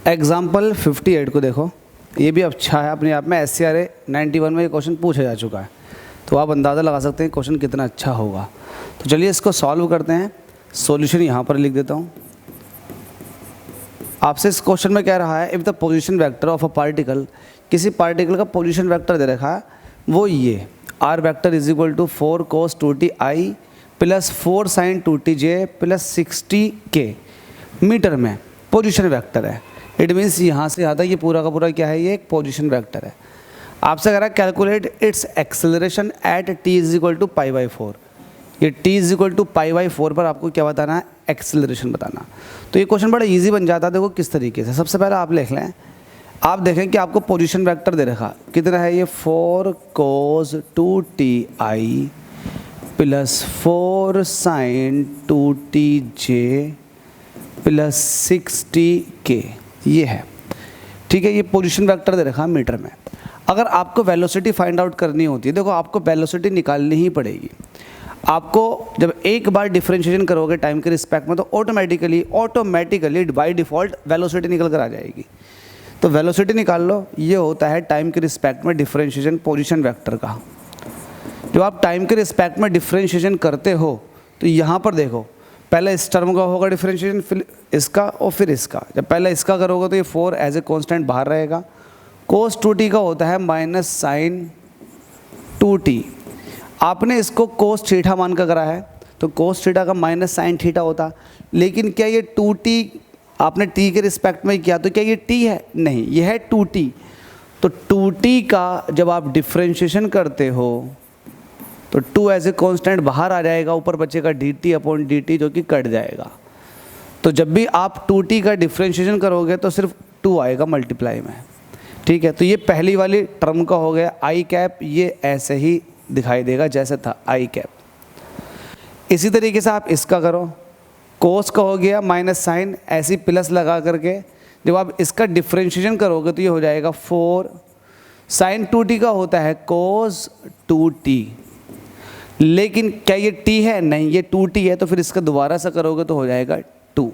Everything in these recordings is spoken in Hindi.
एग्जाम्पल 58 को देखो, ये भी अच्छा है अपने आप में। SCRA 91 में ये क्वेश्चन पूछा जा चुका है, तो आप अंदाज़ा लगा सकते हैं क्वेश्चन कितना अच्छा होगा। तो चलिए इसको सॉल्व करते हैं। सॉल्यूशन यहाँ पर लिख देता हूँ। आपसे इस क्वेश्चन में कह रहा है if the position vector of a particle, किसी पार्टिकल का पोजीशन वेक्टर दे रखा है, वो ये R vector is equal to 4 cos 2t i plus 4 sin 2t j plus 60 k metre में पोजीशन वेक्टर है। इट मीन्स यहाँ से आता है ये पूरा का पूरा क्या है, ये एक पोजीशन वेक्टर है। आपसे कह रहा है calculate its acceleration at t is equal to π/4। ये t इज इक्वल टू π/4 पर आपको क्या बताना है, एक्सेलरेशन बताना। तो ये क्वेश्चन बड़ा इजी बन जाता है। देखो किस तरीके से, सबसे पहले आप लिख लें, आप देखें कि आपको पोजीशन वेक्टर दे रखा कितना है, ये 4 cos 2t i plus 4 sin 2t j plus 60 k ये है। ठीक है, ये पोजीशन वेक्टर दे रखा है मीटर में। अगर आपको वेलोसिटी फाइंड आउट करनी होती है, देखो आपको वेलोसिटी निकालनी ही पड़ेगी। आपको जब एक बार डिफरेंशिएशन करोगे टाइम के रिस्पेक्ट में, तो ऑटोमेटिकली बाय डिफ़ॉल्ट वेलोसिटी निकल कर आ जाएगी। तो वेलोसिटी निकाल लो, ये होता है टाइम के रिस्पेक्ट में डिफरेंशिएशन पोजीशन वेक्टर का। जब आप टाइम के रिस्पेक्ट में डिफरेंशिएशन करते हो तो यहाँ पर देखो, पहले इस टर्म का होगा डिफरेंशिएशन, फिर इसका और फिर इसका। जब पहले इसका करोगे तो ये 4 एज ए कॉन्स्टेंट बाहर रहेगा। cos 2t का होता है माइनस साइन 2t। आपने इसको cos थीटा मान कर करा है, तो cos थीटा का माइनस साइन थीटा होता। लेकिन क्या ये 2t आपने t के रिस्पेक्ट में किया, तो क्या ये t है? नहीं, ये है 2t। तो 2t का जब आप डिफरेंशिएशन करते हो तो 2 एज ए कॉन्स्टेंट बाहर आ जाएगा, ऊपर बचेगा dt/dt जो कि कट जाएगा। तो जब भी आप 2t का डिफरेंशिएशन करोगे तो सिर्फ 2 आएगा मल्टीप्लाई में। ठीक है, तो ये पहली वाली टर्म का हो गया आई कैप, ये ऐसे ही दिखाई देगा जैसे था आई कैप। इसी तरीके से आप इसका करो, कोस का हो गया माइनस साइन, ऐसी प्लस लगा करके जब आप इसका डिफरेंशिएशन करोगे तो ये हो जाएगा 4 साइन 2t का होता है कोस 2t। लेकिन क्या ये t है? नहीं, ये 2t है। तो फिर इसका दोबारा से करोगे तो हो जाएगा 2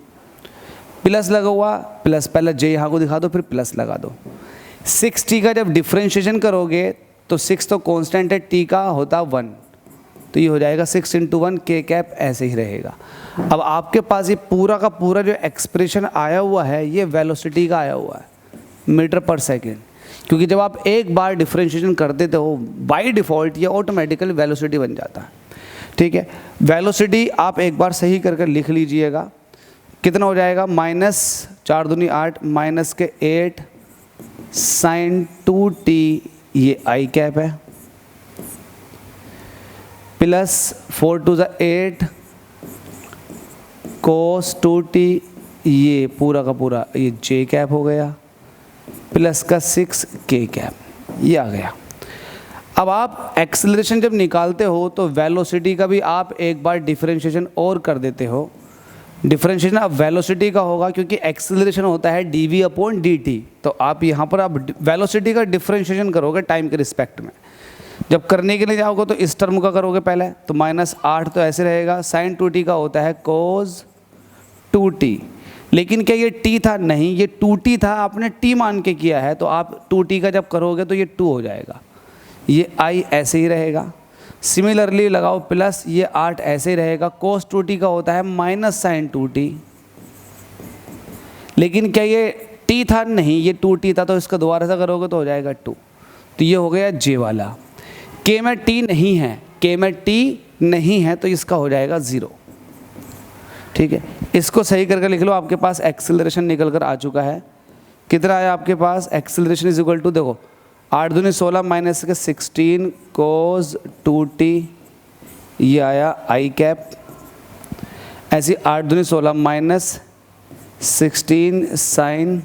प्लस लगा हुआ, प्लस पहले j यहाँ को दिखा दो, फिर प्लस लगा दो। 6t का जब डिफरेंशिएशन करोगे तो 6 तो कांस्टेंट है, t का होता 1, तो ये हो जाएगा 6 × 1 k कैप, ऐसे ही रहेगा। अब आपके पास ये पूरा का पूरा जो एक्सप्रेशन आया हुआ है, ये वेलोसिटी का आया हुआ है मीटर पर सेकेंड। क्योंकि जब आप एक बार डिफरेंशिएशन कर देते हो बाय डिफ़ॉल्ट ये ऑटोमेटिकली वेलोसिटी बन जाता है। ठीक है, वेलोसिटी आप एक बार सही करके लिख लीजिएगा। कितना हो जाएगा, माइनस 4 दूनी 8 माइनस के 8 साइन 2t, ये आई कैप है, प्लस 4 2 8 cos 2t, ये पूरा का पूरा ये j कैप हो गया, प्लस का 6 k कैप, ये आ गया। अब आप एक्सेलरेशन जब निकालते हो तो वेलोसिटी का भी आप एक बार डिफरेंशिएशन और कर देते हो। डिफरेंशिएशन अब वेलोसिटी का होगा, क्योंकि एक्सेलरेशन होता है dv/dt। तो आप यहाँ पर आप वेलोसिटी का डिफरेंशिएशन करोगे टाइम के रिस्पेक्ट में। जब करने के लिए जाओगे तो इस टर्म का करोगे पहले, तो -8 तो ऐसे रहेगा, साइन 2t का होता है cos 2t। लेकिन क्या ये t था? नहीं, ये 2t था, आपने t मान के किया है। तो आप 2t का जब करोगे तो ये 2 हो जाएगा, ये i ऐसे ही रहेगा। सिमिलरली लगाओ प्लस, ये 8 ऐसे ही रहेगा। cos 2t का होता है माइनस साइन 2t। लेकिन क्या ये t था? नहीं, ये 2t था, तो इसका दोबारा से करोगे तो हो जाएगा 2। तो ये हो गया j वाला। k में t नहीं है, k में t नहीं है, तो इसका हो जाएगा 0। ठीक है, इसको सही करके लिख लो। आपके पास एक्सेलरेशन निकल कर आ चुका है। कितना आया आपके पास? एक्सेलरेशन इज इक्वल टू, देखो 8 दूनी 16 माइनस के 16 cos 2t, ये आया आई कैप। ऐसी 8 दूनी 16 माइनस 16 साइन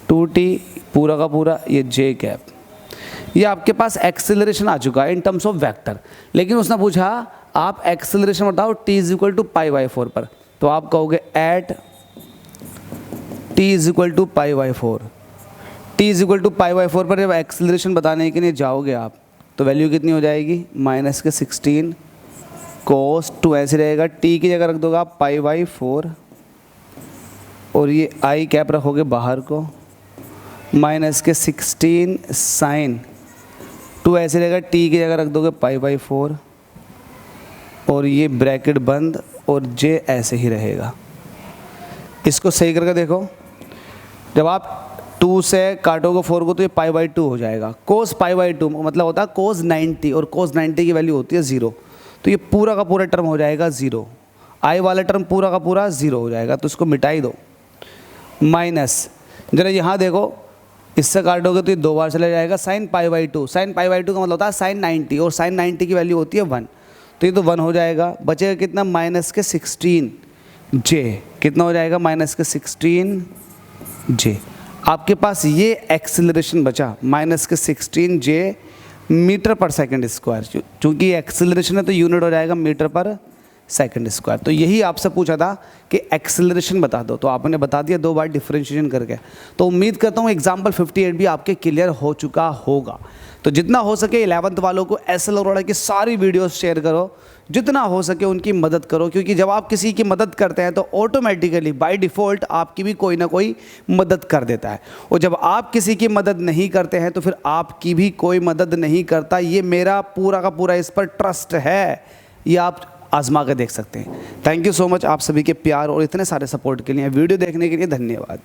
2t, पूरा का पूरा ये j कैप। ये आपके पास एक्सेलरेशन आ चुका है इन टर्म्स ऑफ वेक्टर। लेकिन उसने पूछा आप एक्सेलरेशन बताओ t इज इक्वल टू π/4 पर, तो आप कहोगे at t is equal to π/4। t is equal to π/4 पर जब एक्सेलरेशन बताने के लिए जाओगे आप, तो वैल्यू कितनी हो जाएगी? माइनस के 16 cos 2 ऐसे रहेगा, t की जगह रख दोगे आप π/4 और ये आई कैप रखोगे बाहर को, माइनस के 16 साइन 2 ऐसे रहेगा, टी की जगह रख दोगे π/4 और ये ब्रैकेट बंद और जे ऐसे ही रहेगा। इसको सही करके देखो, जब आप 2 से काटोगे 4 को तो ये π/2 हो जाएगा। कोस π/2 मतलब होता है कोस 90 और कोस 90 की वैल्यू होती है 0, तो ये पूरा का पूरा टर्म हो जाएगा 0। आई वाला टर्म पूरा का पूरा 0 हो जाएगा, तो इसको मिटाई दो। माइनस जरा यहाँ देखो, इससे काटोगे तो ये 2 बार चला जाएगा साइन π/2। साइन π/2 का मतलब होता है साइन 90 और साइन 90 की वैल्यू होती है 1, तो ये तो 1 हो जाएगा। बचेगा कितना, माइनस के 16 जे। कितना हो जाएगा, माइनस के 16 जे। आपके पास ये एक्सेलरेशन बचा माइनस के 16 जे मीटर पर सेकंड स्क्वायर। चूँकि एक्सेलरेशन है तो यूनिट हो जाएगा मीटर पर सेकंड स्क्वायर। तो यही आपसे पूछा था कि एक्सेलरेशन बता दो, तो आपने बता दिया 2 बार डिफरेंशिएशन करके। तो उम्मीद करता हूँ एग्जाम्पल 58 भी आपके क्लियर हो चुका होगा। तो जितना हो सके 11th वालों को एसएल अरोड़ा की सारी वीडियोस शेयर करो, जितना हो सके उनकी मदद करो, क्योंकि जब आप किसी की मदद करते हैं तो ऑटोमेटिकली बाय डिफ़ॉल्ट आपकी भी कोई ना कोई मदद कर देता है, और जब आप किसी की मदद नहीं करते हैं तो फिर आपकी भी कोई मदद नहीं करता। ये मेरा पूरा का पूरा इस पर ट्रस्ट है, ये आप आजमा कर देख सकते हैं। थैंक यू सो मच आप सभी के प्यार और इतने सारे सपोर्ट के लिए। वीडियो देखने के लिए धन्यवाद।